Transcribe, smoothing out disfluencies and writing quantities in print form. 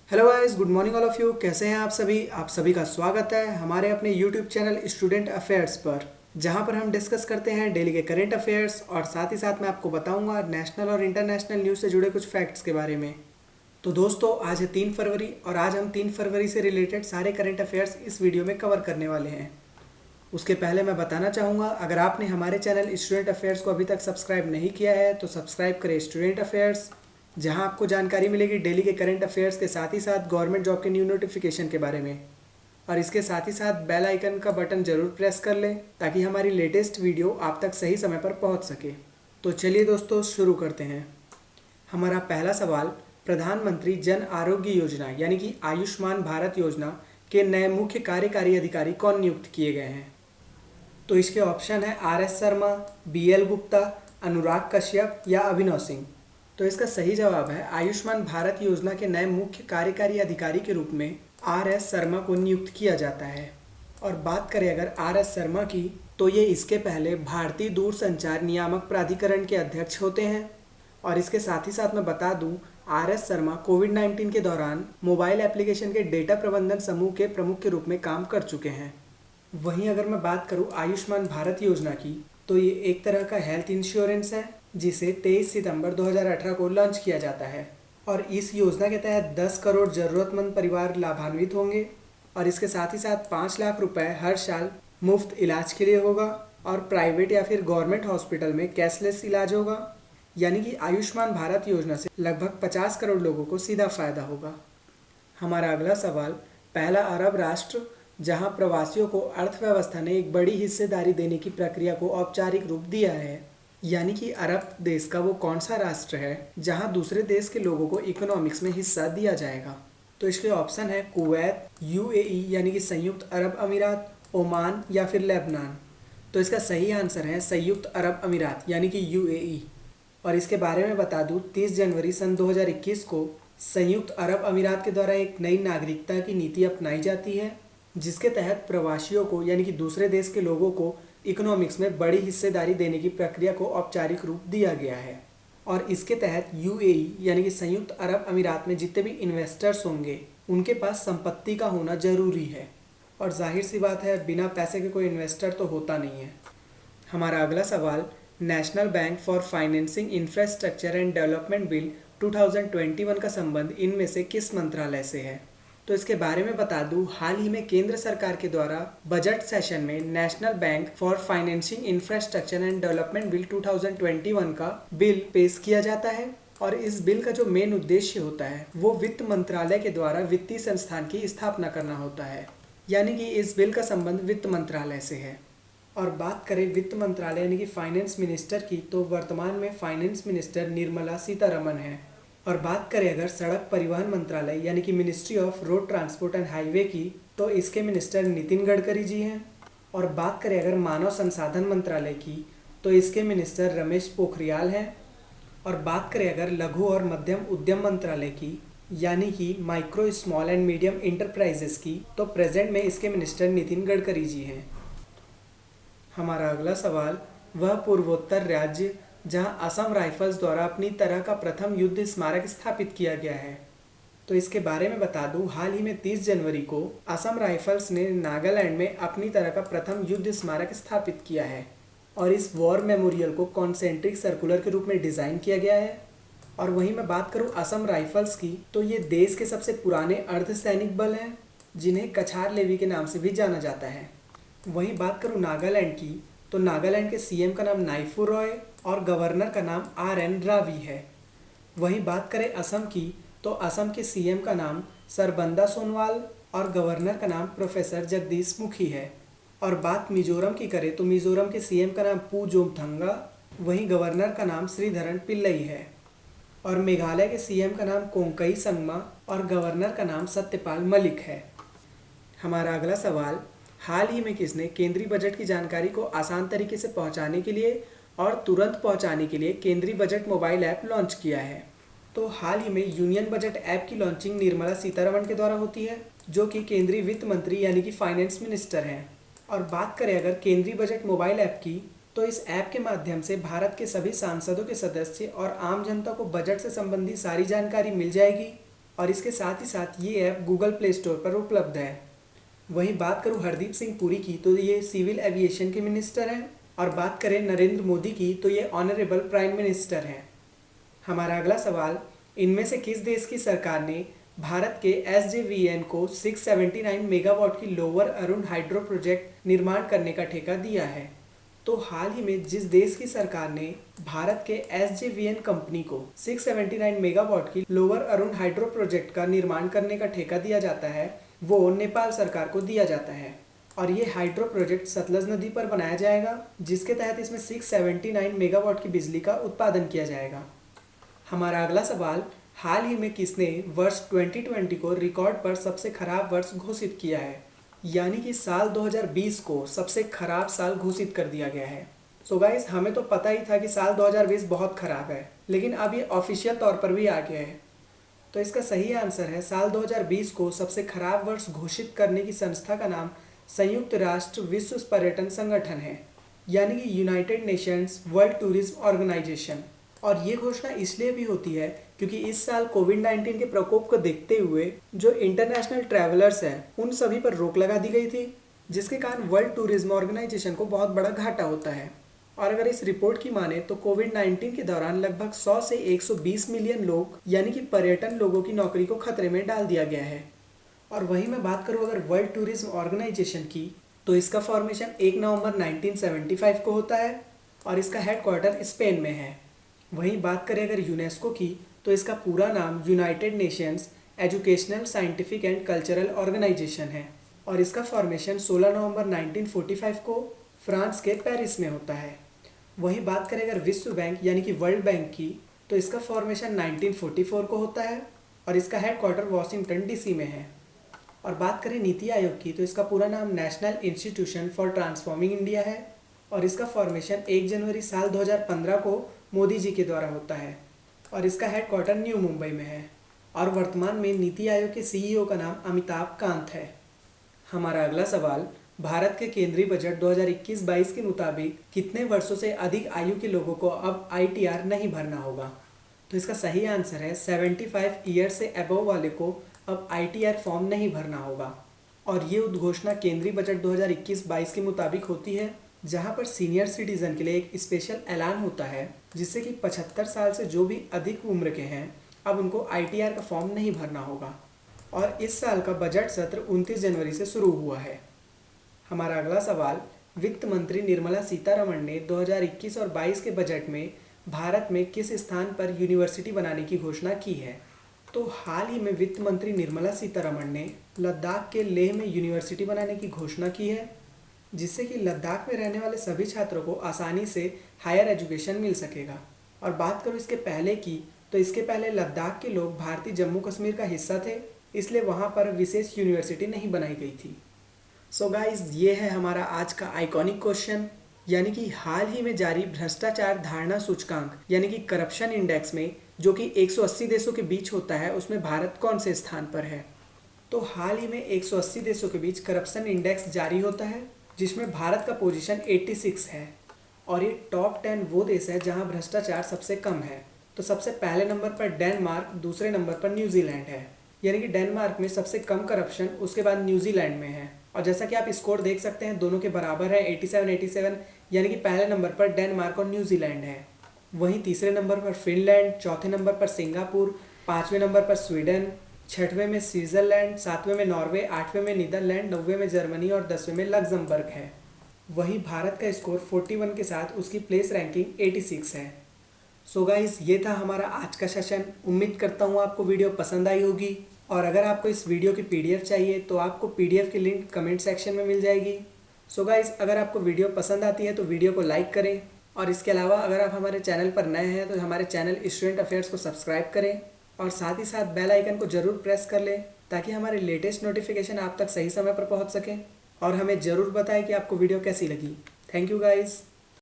Hello guys, good morning all of you. कैसे हैं आप सभी का स्वागत है हमारे अपने यूट्यूब चैनल स्टूडेंट अफेयर्स पर, जहां पर हम डिस्कस करते हैं डेली के करंट अफेयर्स और साथ ही साथ मैं आपको बताऊंगा नेशनल और इंटरनेशनल न्यूज़ से जुड़े कुछ फैक्ट्स के बारे में। तो दोस्तों, आज है 3 फरवरी और आज हम 3 फरवरी से रिलेटेड सारे करंट अफेयर्स इस वीडियो में कवर करने वाले हैं। उसके पहले मैं बताना चाहूँगा, अगर आपने हमारे चैनल स्टूडेंट अफेयर्स को अभी तक सब्सक्राइब नहीं किया है तो सब्सक्राइब करें स्टूडेंट अफेयर्स, जहां आपको जानकारी मिलेगी डेली के करंट अफेयर्स के साथ ही साथ गवर्नमेंट जॉब के न्यू नोटिफिकेशन के बारे में। और इसके साथ ही साथ बेल आइकन का बटन जरूर प्रेस कर लें ताकि हमारी लेटेस्ट वीडियो आप तक सही समय पर पहुंच सके। तो चलिए दोस्तों, शुरू करते हैं। हमारा पहला सवाल, प्रधानमंत्री जन आरोग्य योजना यानी कि आयुष्मान भारत योजना के नए मुख्य कार्यकारी अधिकारी कौन नियुक्त किए गए हैं? तो इसके ऑप्शन है RS शर्मा, BL गुप्ता, अनुराग कश्यप या अभिनव सिंह। तो इसका सही जवाब है आयुष्मान भारत योजना के नए मुख्य कार्यकारी अधिकारी के रूप में RS शर्मा को नियुक्त किया जाता है। और बात करें अगर RS शर्मा की, तो ये इसके पहले भारतीय दूरसंचार नियामक प्राधिकरण के अध्यक्ष होते हैं। और इसके साथ ही साथ मैं बता दूं, RS शर्मा कोविड-19 के दौरान मोबाइल एप्लीकेशन के डेटा प्रबंधन समूह के प्रमुख के रूप में काम कर चुके हैं। वहीं अगर मैं बात करूं आयुष्मान भारत योजना की, तो ये एक तरह का हेल्थ इंश्योरेंस है जिसे 23 सितंबर 2018 को लॉन्च किया जाता है। और इस योजना के तहत 10 करोड़ ज़रूरतमंद परिवार लाभान्वित होंगे। और इसके साथ ही साथ 5 लाख रुपए हर साल मुफ्त इलाज के लिए होगा और प्राइवेट या फिर गवर्नमेंट हॉस्पिटल में कैशलेस इलाज होगा। यानी कि आयुष्मान भारत योजना से लगभग 50 करोड़ लोगों को सीधा फायदा होगा। हमारा अगला सवाल, पहला अरब राष्ट्र जहां प्रवासियों को अर्थव्यवस्था ने एक बड़ी हिस्सेदारी देने की प्रक्रिया को औपचारिक रूप दिया है, यानी कि अरब देश का वो कौन सा राष्ट्र है जहां दूसरे देश के लोगों को इकोनॉमिक्स में हिस्सा दिया जाएगा? तो इसके ऑप्शन है कुवैत, UAE यानी कि संयुक्त अरब अमीरात, ओमान या फिर लेबनान। तो इसका सही आंसर है संयुक्त अरब अमीरात यानी कि UAE। और इसके बारे में बता दूं, 30 जनवरी सन 2021 को संयुक्त अरब अमीरात के द्वारा एक नई नागरिकता की नीति अपनाई जाती है, जिसके तहत प्रवासियों को यानी कि दूसरे देश के लोगों को इकोनॉमिक्स में बड़ी हिस्सेदारी देने की प्रक्रिया को औपचारिक रूप दिया गया है। और इसके तहत UAE यानी कि संयुक्त अरब अमीरात में जितने भी इन्वेस्टर्स होंगे उनके पास संपत्ति का होना जरूरी है। और जाहिर सी बात है, बिना पैसे के कोई इन्वेस्टर तो होता नहीं है। हमारा अगला सवाल, national bank for financing infrastructure and development bill 2021 का संबंध इनमें से किस मंत्रालय से है? तो इसके बारे में बता दूं, हाल ही में केंद्र सरकार के द्वारा बजट सेशन में national bank for financing infrastructure and development bill 2021 का बिल पेश किया जाता है। और इस बिल का जो मेन उद्देश्य होता है वो वित्त मंत्रालय के द्वारा वित्तीय संस्थान की स्थापना करना होता है। यानी कि इस बिल का संबंध वित्त मंत्रालय से है। और बात करें वित्त मंत्रालय यानी कि फाइनेंस मिनिस्टर की, तो वर्तमान में फाइनेंस मिनिस्टर निर्मला सीतारमण है। और बात करें अगर सड़क परिवहन मंत्रालय यानी कि ministry of road transport and highway की, तो इसके मिनिस्टर नितिन गडकरी जी हैं। और बात करें अगर मानव संसाधन मंत्रालय की, तो इसके मिनिस्टर रमेश पोखरियाल हैं। और बात करें अगर लघु और मध्यम उद्यम मंत्रालय की यानी कि micro small and medium enterprises की, तो प्रेजेंट में इसके मिनिस्टर नितिन गडकरी जी हैं। हमारा अगला सवाल, वह पूर्वोत्तर राज्य जहां असम राइफल्स द्वारा अपनी तरह का प्रथम युद्ध स्मारक स्थापित किया गया है। तो इसके बारे में बता दूं, हाल ही में 30 जनवरी को असम राइफल्स ने नागालैंड में अपनी तरह का प्रथम युद्ध स्मारक स्थापित किया है। और इस वॉर मेमोरियल को कॉन्सेंट्रिक सर्कुलर के रूप में डिज़ाइन किया गया है। और वहीं मैं बात करूं असम राइफल्स की, तो ये देश के सबसे पुराने अर्धसैनिक बल हैं, जिन्हें कछार लेवी के नाम से भी जाना जाता है। वहीं बात करूं नागालैंड की, तो नागालैंड के CM का नाम नाइफू रॉय और गवर्नर का नाम RN रावी है। वहीं बात करें असम की, तो असम के CM का नाम सरबंदा सोनोवाल और गवर्नर का नाम प्रोफेसर जगदीश मुखी है। और बात मिजोरम की करें, तो मिजोरम के CM का नाम पू जोमथंगा, वहीं गवर्नर का नाम श्रीधरन पिल्लई है। और मेघालय के CM का नाम कोंकई संगमा और गवर्नर का नाम सत्यपाल मलिक है। हमारा अगला सवाल, हाल ही में किसने केंद्रीय बजट की जानकारी को आसान तरीके से पहुंचाने के लिए और तुरंत पहुंचाने के लिए केंद्रीय बजट मोबाइल ऐप लॉन्च किया है? तो हाल ही में यूनियन बजट ऐप की लॉन्चिंग निर्मला सीतारमण के द्वारा होती है, जो कि केंद्रीय वित्त मंत्री यानी कि फाइनेंस मिनिस्टर हैं। और बात करें अगर केंद्रीय बजट मोबाइल ऐप की, तो इस ऐप के माध्यम से भारत के सभी सांसदों के सदस्य और आम जनता को बजट से संबंधी सारी जानकारी मिल जाएगी। और इसके साथ ही साथ ये ऐप गूगल प्ले स्टोर पर उपलब्ध है। वहीं बात करूं हरदीप सिंह पुरी की तो ये सिविल एविएशन के मिनिस्टर हैं, और बात करें नरेंद्र मोदी की तो ये ऑनरेबल प्राइम मिनिस्टर हैं। हमारा अगला सवाल, इनमें से किस देश की सरकार ने भारत के SJVN को 679 मेगावाट की लोअर अरुण हाइड्रो प्रोजेक्ट निर्माण करने का ठेका दिया है? तो हाल ही में जिस देश की सरकार ने भारत के SJVN कंपनी को 679 मेगावाट की लोअर अरुण हाइड्रो प्रोजेक्ट का निर्माण करने का ठेका दिया जाता है वो नेपाल सरकार को दिया जाता है। और ये हाइड्रो प्रोजेक्ट सतलज नदी पर बनाया जाएगा, जिसके तहत इसमें 679 मेगावाट की बिजली का उत्पादन किया जाएगा। हमारा अगला सवाल, हाल ही में किसने वर्ष 2020 को रिकॉर्ड पर सबसे खराब वर्ष घोषित किया है? यानी कि साल 2020 को सबसे खराब साल घोषित कर दिया गया है। सो गाइस, हमें तो पता ही था कि साल 2020 बहुत खराब है, लेकिन अब ये ऑफिशियल तौर पर भी आ गया है। तो इसका सही आंसर है, साल 2020 को सबसे खराब वर्ष घोषित करने की संस्था का नाम संयुक्त राष्ट्र विश्व पर्यटन संगठन है, यानी कि United Nations World Tourism Organization. और ये घोषणा इसलिए भी होती है क्योंकि इस साल कोविड-19 के प्रकोप को देखते हुए जो इंटरनेशनल ट्रैवलर्स हैं उन सभी पर रोक लगा दी गई थी, जिसके कारण वर्ल्ड टूरिज्म ऑर्गेनाइजेशन को बहुत बड़ा घाटा होता है। और अगर इस रिपोर्ट की माने तो कोविड-19 के दौरान लगभग 100 से 120 मिलियन लोग यानी कि पर्यटन लोगों की नौकरी को खतरे में डाल दिया गया है। और वहीं मैं बात करूँ अगर वर्ल्ड टूरिज्म ऑर्गेनाइजेशन की, तो इसका फॉर्मेशन 1 नवंबर 1975 को होता है और इसका हेडक्वार्टर स्पेन में है। वहीं बात करें अगर यूनेस्को की, तो इसका पूरा नाम United Nations Educational Scientific and Cultural Organization है और इसका फॉर्मेशन 16 नवंबर 1945 को फ्रांस के पेरिस में होता है। वहीं बात करें अगर विश्व बैंक यानी कि वर्ल्ड बैंक की, तो इसका फॉर्मेशन 1944 को होता है और इसका हेडक्वार्टर वॉशिंगटन DC में है। और बात करें नीति आयोग की, तो इसका पूरा नाम national institution for transforming India है और इसका फॉर्मेशन 1 जनवरी साल 2015 को मोदी जी के द्वारा होता है और इसका हेडक्वार्टर न्यू मुंबई में है। और वर्तमान में नीति आयोग के CEO का नाम अमिताभ कांत है। हमारा अगला सवाल, भारत के केंद्रीय बजट 2021-22 के मुताबिक कितने वर्षों से अधिक आयु के लोगों को अब ITR नहीं भरना होगा? तो इसका सही आंसर है 75 ईयर से अबव वाले को अब ITR फॉर्म नहीं भरना होगा। और ये उद्घोषणा केंद्रीय बजट 2021-22 के मुताबिक होती है, जहां पर सीनियर सिटीजन के लिए एक स्पेशल ऐलान होता है जिससे कि 75 साल से जो भी अधिक उम्र के हैं अब उनको ITR का फॉर्म नहीं भरना होगा। और इस साल का बजट सत्र 29 जनवरी से शुरू हुआ है। हमारा अगला सवाल, वित्त मंत्री निर्मला सीतारमण ने 2021 और 22 के बजट में भारत में किस स्थान पर यूनिवर्सिटी बनाने की घोषणा की है? तो हाल ही में वित्त मंत्री निर्मला सीतारमण ने लद्दाख के लेह में यूनिवर्सिटी बनाने की घोषणा की है, जिससे कि लद्दाख में रहने वाले सभी छात्रों को आसानी से हायर एजुकेशन मिल सकेगा। और बात करूँ इसके पहले की, तो इसके पहले लद्दाख के लोग भारतीय जम्मू कश्मीर का हिस्सा थे, इसलिए वहाँ पर विशेष यूनिवर्सिटी नहीं बनाई गई थी। सो गाइज, ये है हमारा आज का आइकॉनिक क्वेश्चन, यानी कि हाल ही में जारी भ्रष्टाचार धारणा सूचकांक यानी कि करप्शन इंडेक्स में जो कि 180 देशों के बीच होता है, उसमें भारत कौन से स्थान पर है? तो हाल ही में 180 देशों के बीच करप्शन इंडेक्स जारी होता है जिसमें भारत का पोजीशन 86 है और ये टॉप 10 वो देश है जहां भ्रष्टाचार सबसे कम है। तो सबसे पहले नंबर पर डेनमार्क, दूसरे नंबर पर न्यूजीलैंड है, यानी कि डेनमार्क में सबसे कम करप्शन, उसके बाद न्यूजीलैंड में है। और जैसा कि आप स्कोर देख सकते हैं दोनों के बराबर है 87, यानी कि पहले नंबर पर डेनमार्क और न्यूजीलैंड है। वहीं तीसरे नंबर पर फिनलैंड, चौथे नंबर पर सिंगापुर, 5वें नंबर पर स्वीडन, 6वें में स्विट्जरलैंड, 7वें में नॉर्वे, 8वें में नीदरलैंड, 9वें में जर्मनी और 10वें में लग्जमबर्ग है। वहीं भारत का स्कोर 41 के साथ उसकी प्लेस रैंकिंग 86 है। सो गाइस, ये था हमारा आज का सेशन। उम्मीद करता हूँ आपको वीडियो पसंद आई होगी और अगर आपको इस वीडियो की PDF चाहिए तो आपको PDF की लिंक कमेंट सेक्शन में मिल जाएगी। सो गाइस, अगर आपको वीडियो पसंद आती है तो वीडियो को लाइक करें और इसके अलावा अगर आप हमारे चैनल पर नए हैं तो हमारे चैनल स्टूडेंट अफेयर्स को सब्सक्राइब करें और साथ ही साथ बेल आइकन को जरूर प्रेस कर लें ताकि हमारे लेटेस्ट नोटिफिकेशन आप तक सही समय पर पहुंच सकें। और हमें ज़रूर बताएं कि आपको वीडियो कैसी लगी। Thank you guys.